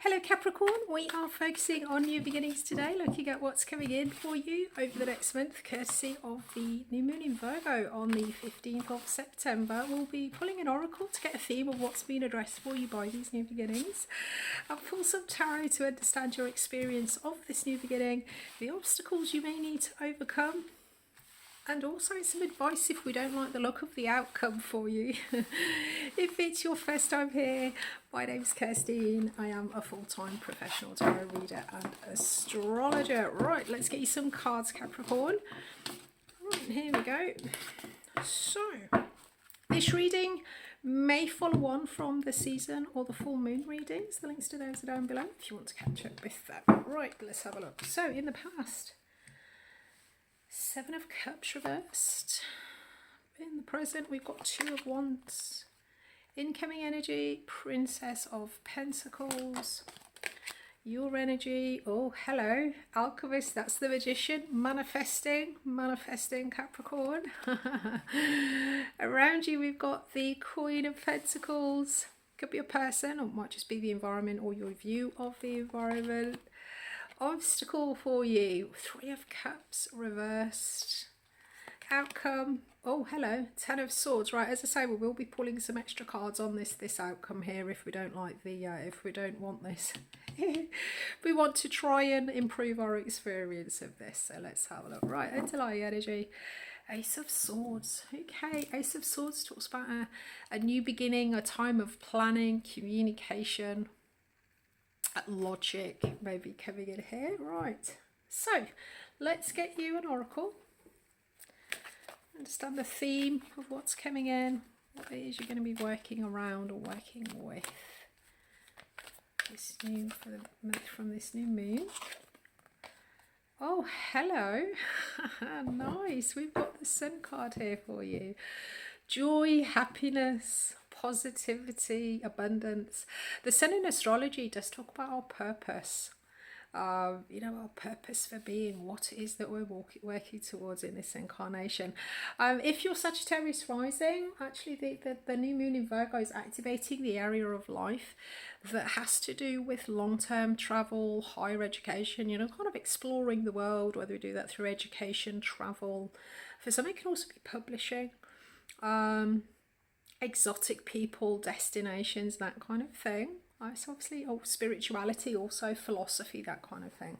Hello Capricorn, we are focusing on new beginnings today, looking at what's coming in for you over the next month, courtesy of the new moon in Virgo on the 15th of September. We'll be pulling an oracle to get a theme of what's been addressed for you by these new beginnings. I'll pull some tarot to understand your experience of this new beginning, the obstacles you may need to overcome, and also some advice if we don't like the look of the outcome for you. If it's your first time here, my name's Kirstine. I am a full-time professional tarot reader and astrologer. Right, let's get you some cards, Capricorn. Right, here we go. So, this reading may follow on from the season or the full moon readings. The links to those are down below if you want to catch up with them. Right, let's have a look. So, in the past, Seven of Cups reversed. In the present, we've got Two of Wands. Incoming energy, Princess of Pentacles. Your energy, oh hello, Alchemist, that's the Magician, manifesting Capricorn. Around you we've got the Queen of Pentacles. Could be a person, or it might just be the environment or your view of the environment. Obstacle for you, Three of Cups reversed. Outcome, oh hello, Ten of Swords. Right, as I say, we will be pulling some extra cards on this outcome here if we don't like the if we don't want this. We want to try and improve our experience of this, so let's have a look. Right, underlying energy, Ace of Swords. Okay, Ace of Swords talks about a new beginning, a time of planning, communication, logic maybe coming in here. Right, so let's get you an oracle, understand the theme of what's coming in, what it is you're going to be working around or working with this new for the month from this new moon. Oh hello. Nice, we've got the Sun card here for you. Joy, happiness, positivity, abundance. The Sun in astrology does talk about our purpose, you know, our purpose for being, what it is that we're working towards in this incarnation. If you're Sagittarius rising, actually the new moon in Virgo is activating the area of life that has to do with long-term travel, higher education, you know, kind of exploring the world, whether we do that through education, travel. For some it can also be publishing, exotic people, destinations, that kind of thing. So obviously, spirituality, also philosophy, that kind of thing.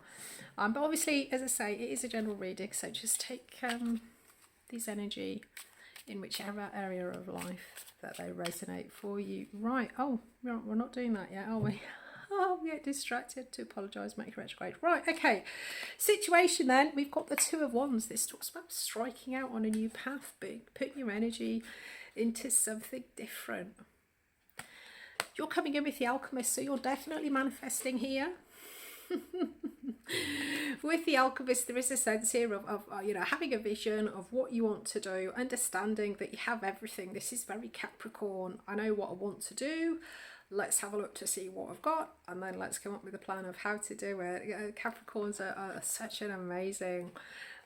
But obviously, as I say, it is a general reading, so just take this energy in whichever area of life that they resonate for you. Right, oh, we're not doing that yet, are we? Oh, we get distracted, to apologise, make retrograde. Right, okay. Situation then, we've got the Two of Wands. This talks about striking out on a new path, putting your energy into something different. You're coming in with the Alchemist, so you're definitely manifesting here. With the Alchemist, there is a sense here of you know, having a vision of what you want to do, understanding that you have everything. This is very Capricorn. I know what I want to do. Let's have a look to see what I've got, and then let's come up with a plan of how to do it. You know, Capricorns are such an amazing,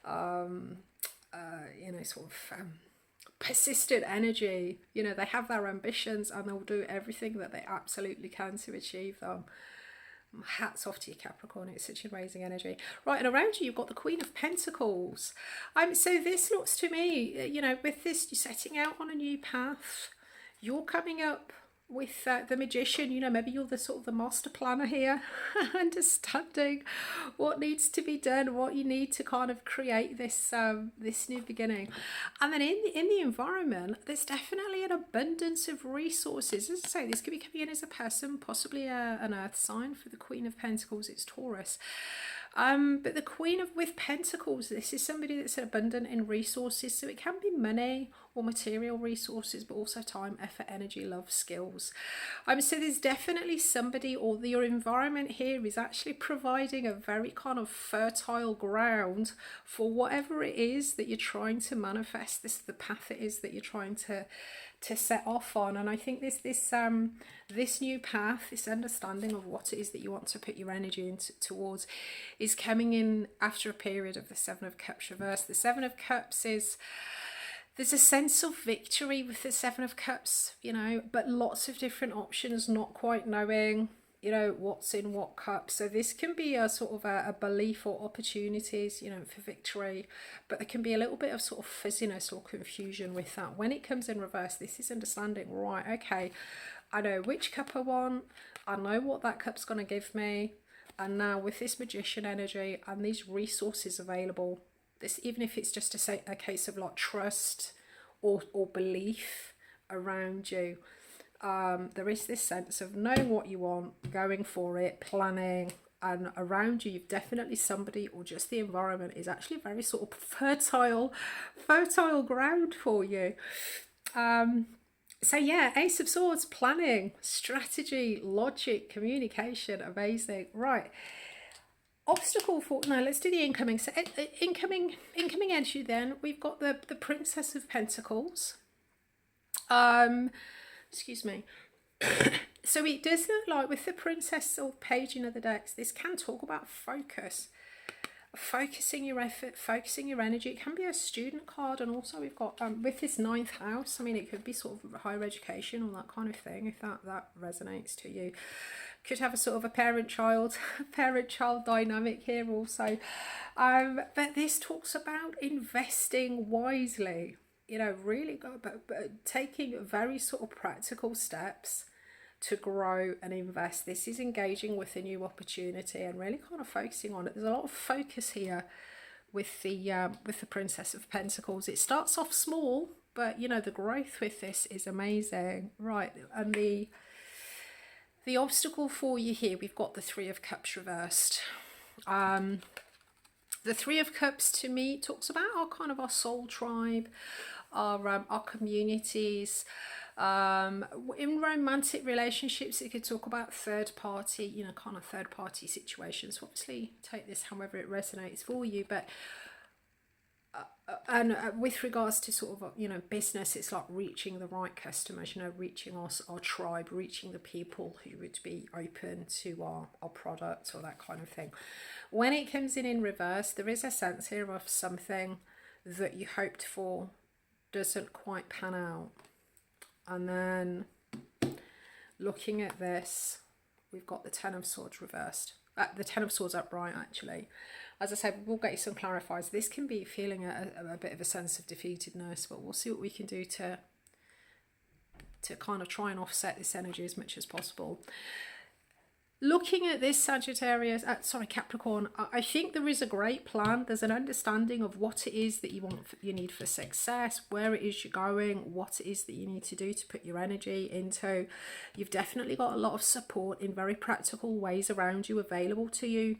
you know, sort of persistent energy. You know, they have their ambitions and they'll do everything that they absolutely can to achieve them. Hats off to you, Capricorn. It's such amazing energy. Right, and around you you've got the Queen of Pentacles. So this looks to me, you know, with this, you're setting out on a new path. You're coming up with the Magician. You know, maybe you're the sort of the master planner here, understanding what needs to be done, what you need to kind of create this this new beginning. And then in the environment, there's definitely an abundance of resources. As I say, this could be coming in as a person, possibly an earth sign. For the Queen of Pentacles, it's Taurus. But the Queen with Pentacles, this is somebody that's abundant in resources. So it can be money or material resources, but also time, effort, energy, love, skills. So there's definitely somebody, or your environment here is actually providing a very kind of fertile ground for whatever it is that you're trying to manifest, the path it is that you're trying to set off on. And I think this new path, this understanding of what it is that you want to put your energy towards, is coming in after a period of the Seven of Cups reversed. The Seven of Cups is, there's a sense of victory with the Seven of Cups, you know, but lots of different options, not quite knowing you know, what's in what cup. So this can be a sort of a belief or opportunities, you know, for victory, but there can be a little bit of sort of fuzziness or confusion with that. When it comes in reverse, this is understanding, right, okay, I know which cup I want, I know what that cup's going to give me, and now with this magician energy and these resources available, this, even if it's just a case of like trust or belief around you, there is this sense of knowing what you want, going for it, planning, and around you you've definitely somebody, or just the environment is actually very sort of fertile ground for you. So yeah, Ace of Swords, planning, strategy, logic, communication, amazing. Right, obstacle for, now let's do the incoming. So incoming energy, then we've got the Princess of Pentacles. Excuse me. So it does look like with the Princess or Page in the decks, this can talk about focus, focusing your effort, focusing your energy. It can be a student card, and also we've got with this 9th house, I mean, it could be sort of higher education or that kind of thing, if that resonates to you. Could have a sort of a parent-child dynamic here also. But this talks about investing wisely, you know, really good, but taking very sort of practical steps to grow and invest. This is engaging with a new opportunity and really kind of focusing on it. There's a lot of focus here with the Princess of Pentacles. It starts off small, but you know, the growth with this is amazing. Right, and the obstacle for you here, we've got the Three of Cups reversed. The Three of Cups to me talks about our soul tribe, our communities. In romantic relationships, it could talk about third party, you know, kind of third party situations. So obviously take this however it resonates for you, but with regards to sort of, you know, business, it's like reaching the right customers, you know, reaching our tribe, reaching the people who would be open to our product or that kind of thing. When it comes in reverse, there is a sense here of something that you hoped for doesn't quite pan out. And then looking at this, we've got the Ten of Swords reversed. The Ten of Swords upright, actually. As I said, we'll get you some clarifiers. This can be feeling a bit of a sense of defeatedness, but we'll see what we can do to kind of try and offset this energy as much as possible. Looking at this Sagittarius, Capricorn, I think there is a great plan. There's an understanding of what it is that you need for success, where it is you're going, what it is that you need to do to put your energy into. You've definitely got a lot of support in very practical ways around you available to you.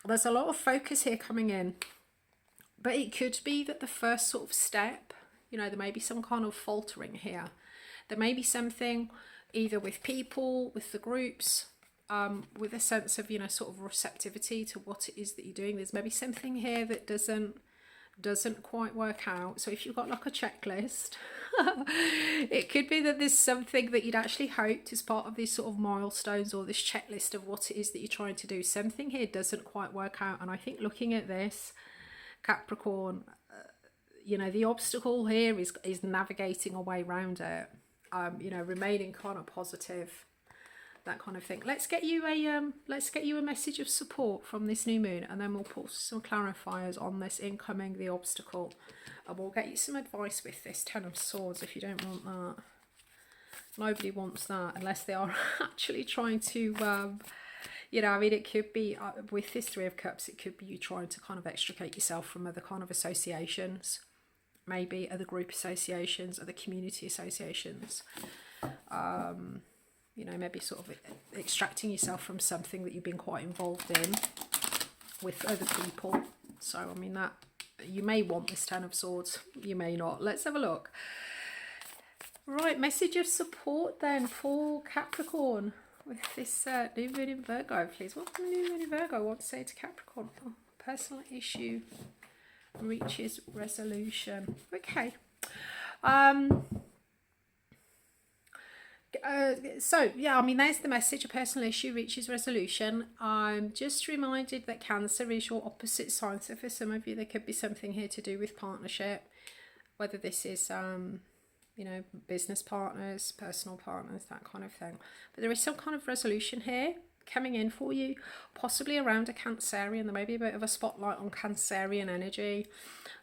There's a lot of focus here coming in, but it could be that the first sort of step, you know, there may be some kind of faltering here. There may be something either with people, with the groups, with a sense of, you know, sort of receptivity to what it is that you're doing. There's maybe something here that doesn't quite work out. So if you've got like a checklist, it could be that there's something that you'd actually hoped as part of these sort of milestones or this checklist of what it is that you're trying to do. Something here doesn't quite work out. And I think looking at this, Capricorn, you know, the obstacle here is navigating a way around it, you know, remaining kind of positive, that kind of thing. Let's get you a message of support from this new moon, and then we'll put some clarifiers on this incoming, the obstacle, and we'll get you some advice with this Ten of Swords if you don't want that. Nobody wants that unless they are actually trying to you know, I mean, it could be with this Three of Cups, it could be you trying to kind of extricate yourself from other kind of associations, maybe other group associations, other community associations. You know, maybe sort of extracting yourself from something that you've been quite involved in with other people. So, I mean, that you may want this Ten of Swords, you may not. Let's have a look. Right, message of support then for Capricorn with this new moon in Virgo, please. What does the new moon in Virgo want to say to Capricorn? Oh, personal issue reaches resolution. Okay. So yeah, I mean, there's the message. A personal issue reaches resolution. I'm just reminded that Cancer is your opposite sign, so for some of you there could be something here to do with partnership, whether this is you know, business partners, personal partners, that kind of thing. But there is some kind of resolution here. coming in for you, possibly around a Cancerian. There may be a bit of a spotlight on Cancerian energy.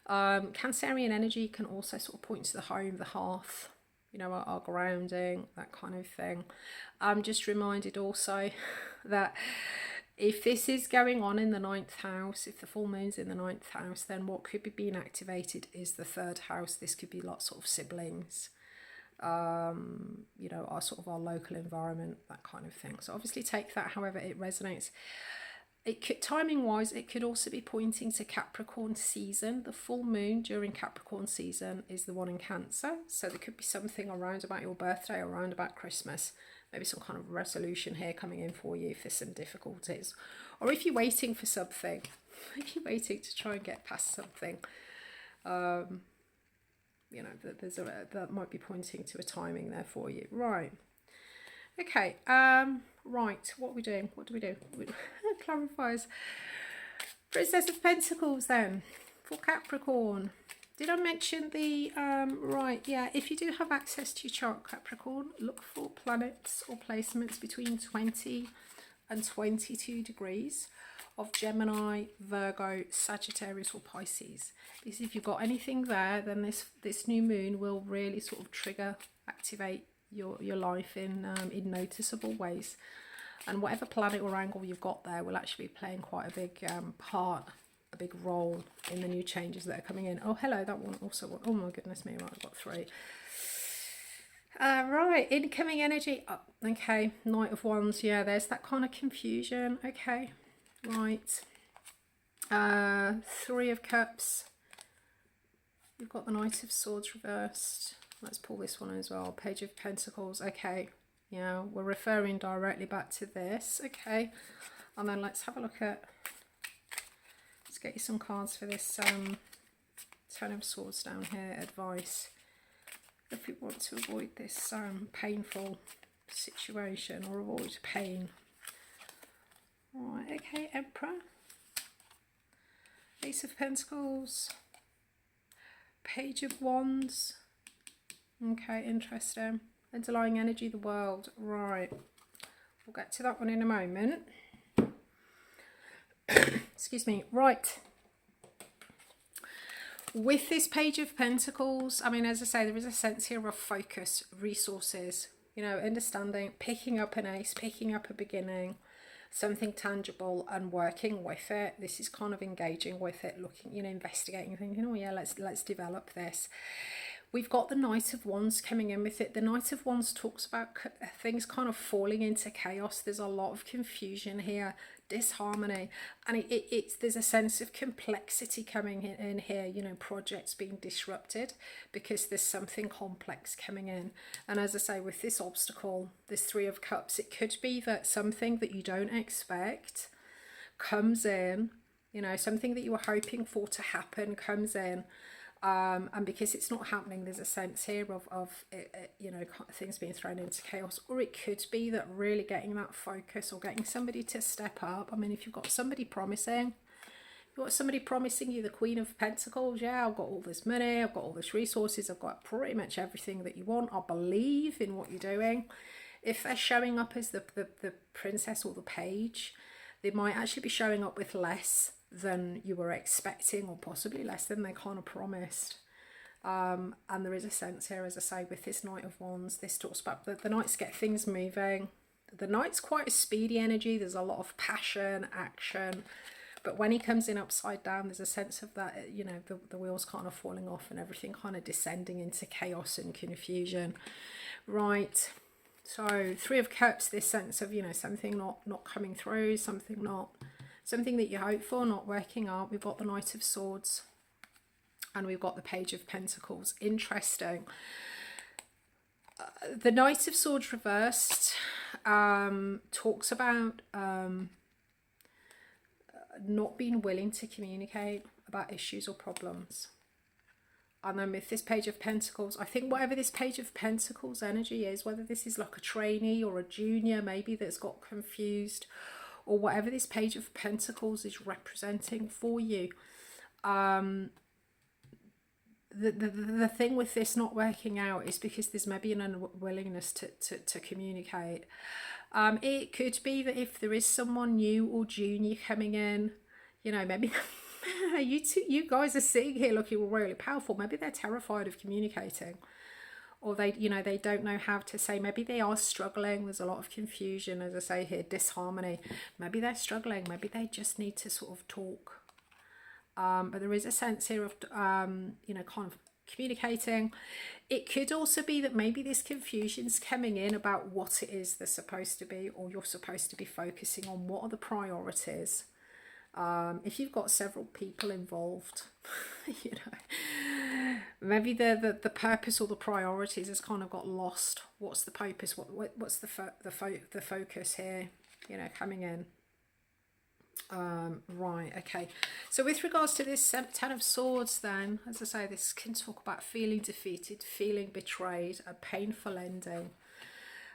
Cancerian energy can also sort of point to the home, the hearth, you know, our grounding, that kind of thing. I'm just reminded also that if this is going on in the 9th house, if the full moon's in the 9th house, then what could be being activated is the 3rd house. This could be lots of siblings, you know, our local environment, that kind of thing. So obviously take that however it resonates. It could, timing wise, it could also be pointing to Capricorn season. The full moon during Capricorn season is the one in Cancer, so there could be something around about your birthday, around about Christmas, maybe some kind of resolution here coming in for you if there's some difficulties, or if you're waiting for something, if you're waiting to try and get past something, you know, that might be pointing to a timing there for you. Right. Okay. Right. What are we doing? What do we do? Clarifies. Princess of Pentacles then for Capricorn. Did I mention the right? Yeah. If you do have access to your chart, Capricorn, look for planets or placements between 20 and 22 degrees of Gemini, Virgo, Sagittarius or Pisces. Because if you've got anything there, then this new moon will really sort of trigger, activate your life in noticeable ways. And whatever planet or angle you've got there will actually be playing quite a big part, a big role in the new changes that are coming in. Oh, hello, that one also. Oh my goodness me, right, I've got 3. Right, incoming energy. Oh, okay, Knight of Wands. Yeah, there's that kind of confusion. Okay, right. 3 of Cups. You've got the Knight of Swords reversed. Let's pull this one as well. Page of Pentacles. Okay, yeah, we're referring directly back to this. Okay, and then let's have a look at, let's get you some cards for this 10 of Swords down here. Advice if you want to avoid this painful situation or avoid pain. Right, okay, Emperor, Ace of Pentacles, Page of Wands. Okay, interesting. Underlying energy, the World. Right, we'll get to that one in a moment. Excuse me. Right, with this Page of Pentacles, I mean, as I say, there is a sense here of focus, resources, you know, understanding, picking up an ace, picking up a beginning, something tangible and working with it. This is kind of engaging with it, looking, you know, investigating, thinking, oh yeah, let's develop this. We've got the Knight of Wands coming in with it. The Knight of Wands talks about things kind of falling into chaos. There's a lot of confusion here, disharmony, and there's a sense of complexity coming in here, you know, projects being disrupted because there's something complex coming in. And as I say, with this obstacle, this 3 of Cups, it could be that something that you don't expect comes in, you know, something that you were hoping for to happen comes in. And because it's not happening, there's a sense here of you know, things being thrown into chaos. Or it could be that really getting that focus or getting somebody to step up. I mean, if you've got somebody promising, you've got somebody promising you the Queen of Pentacles, yeah, I've got all this money, I've got all this resources, I've got pretty much everything that you want, I believe in what you're doing. If they're showing up as the princess or the page, they might actually be showing up with less than you were expecting, or possibly less than they kind of promised. And there is a sense here, as I say, with this Knight of Wands, this talks about the Knights get things moving. The Knight's quite a speedy energy, there's a lot of passion, action, but when he comes in upside down, there's a sense of that, you know, the wheels kind of falling off and everything kind of descending into chaos and confusion. Right, so 3 of Cups, this sense of, you know, something not coming through, something that you hope for not working out. We've got the Knight of Swords and we've got the Page of Pentacles. Interesting. The Knight of Swords reversed talks about not being willing to communicate about issues or problems. And then with this Page of Pentacles, I think whatever this Page of Pentacles energy is, whether this is like a trainee or a junior maybe that's got confused, or whatever this Page of Pentacles is representing for you, the thing with this not working out is because there's maybe an unwillingness to communicate. It could be that if there is someone new or junior coming in, you know, maybe you guys are sitting here looking really powerful. Maybe they're terrified of communicating, or they, you know, they don't know how to say. Maybe they are struggling. There's a lot of confusion, as I say here, disharmony. Maybe they're struggling. Maybe they just need to sort of talk. But there is a sense here of, you know, kind of communicating. It could also be that maybe this confusion's coming in about what it is they're supposed to be, or you're supposed to be focusing on. What are the priorities? If you've got several people involved, you know, maybe the purpose or the priorities has kind of got lost. What's the purpose? What's the focus here? You know, coming in. Right, okay. So with regards to this Ten of Swords, then, as I say, this can talk about feeling defeated, feeling betrayed, a painful ending.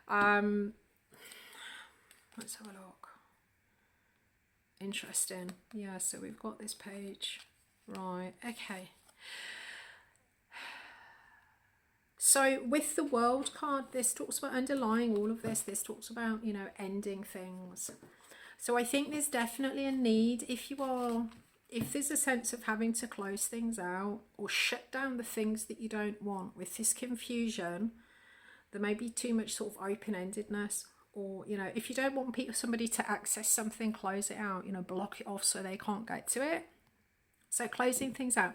Let's have a look. Interesting. Yeah, so we've got this page. Right, okay. So with the World card, this talks about underlying all of this. This talks about, you know, ending things. So I think there's definitely a need, if there's a sense of having to close things out or shut down the things that you don't want with this confusion, there may be too much sort of open-endedness, or, you know, if you don't want somebody to access something, close it out, you know, block it off so they can't get to it. So closing things out.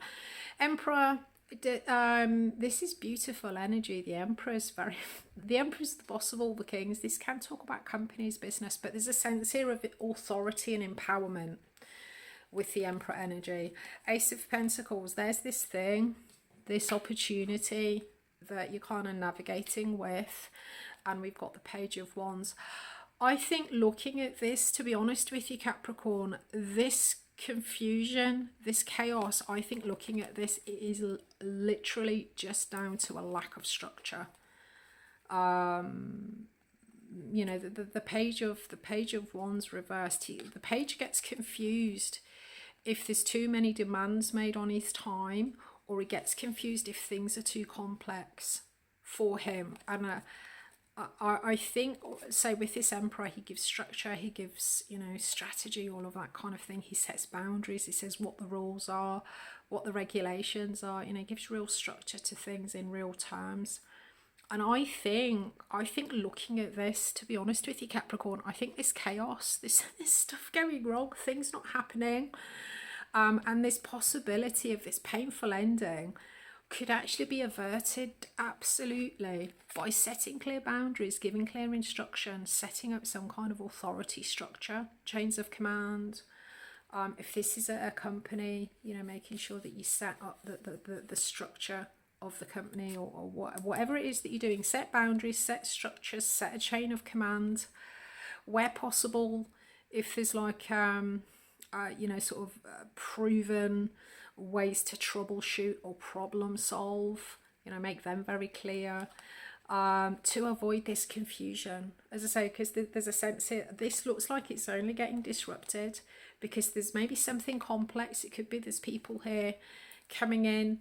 Emperor, this is beautiful energy. The Emperor's the boss of all the kings. This can talk about companies, business, but there's a sense here of authority and empowerment with the Emperor energy. Ace of Pentacles, there's this thing, this opportunity that you're kind of navigating with, and we've got the Page of Wands. I think looking at this, to be honest with you, Capricorn, this confusion, this chaos, I think looking at this, it is literally just down to a lack of structure. You know, the page of Wands reversed, the page gets confused if there's too many demands made on his time, or he gets confused if things are too complex for him. And I think, say with this Emperor, he gives structure, he gives, you know, strategy, all of that kind of thing. He sets boundaries, he says what the rules are, what the regulations are, you know, he gives real structure to things in real terms. And I think looking at this, to be honest with you, Capricorn, I think this chaos, this stuff going wrong, things not happening, and this possibility of this painful ending could actually be averted, absolutely, by setting clear boundaries, giving clear instructions, setting up some kind of authority structure, chains of command. If this is a company, you know, making sure that you set up the structure of the company, or whatever it is that you're doing. Set boundaries, set structures, set a chain of command where possible. If there's like you know, sort of proven ways to troubleshoot or problem solve, you know, make them very clear, to avoid this confusion, as I say, because there's a sense here, this looks like it's only getting disrupted because there's maybe something complex. It could be there's people here coming in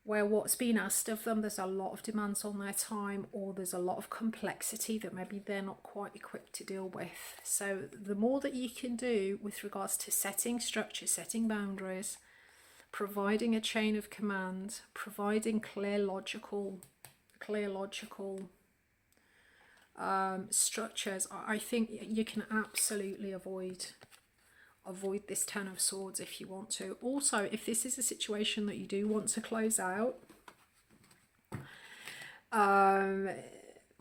where what's being asked of them, there's a lot of demands on their time, or there's a lot of complexity that maybe they're not quite equipped to deal with. So the more that you can do with regards to setting structure, setting boundaries, providing a chain of command, providing clear logical structures, I think you can absolutely avoid this Ten of Swords if you want to. Also, if this is a situation that you do want to close out,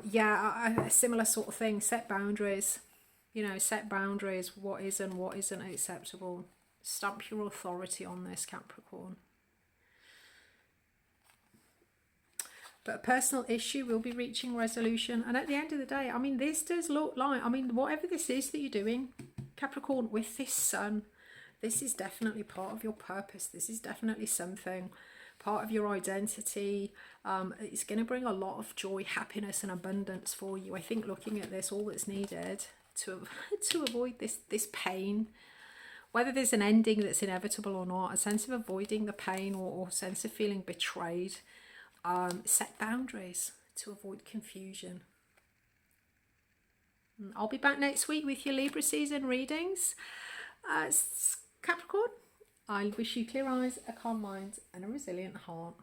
yeah, a similar sort of thing. Set boundaries, you know, set boundaries, what is and what isn't acceptable. Stamp your authority on this, Capricorn. But a personal issue will be reaching resolution. And at the end of the day, I mean, this does look like, I mean, whatever this is that you're doing, Capricorn, with this Sun, this is definitely part of your purpose. This is definitely something, part of your identity. It's going to bring a lot of joy, happiness and abundance for you. I think looking at this, all that's needed to avoid this pain, whether there's an ending that's inevitable or not, a sense of avoiding the pain, or a sense of feeling betrayed, set boundaries to avoid confusion. I'll be back next week with your Libra season readings. Capricorn, I wish you clear eyes, a calm mind and a resilient heart.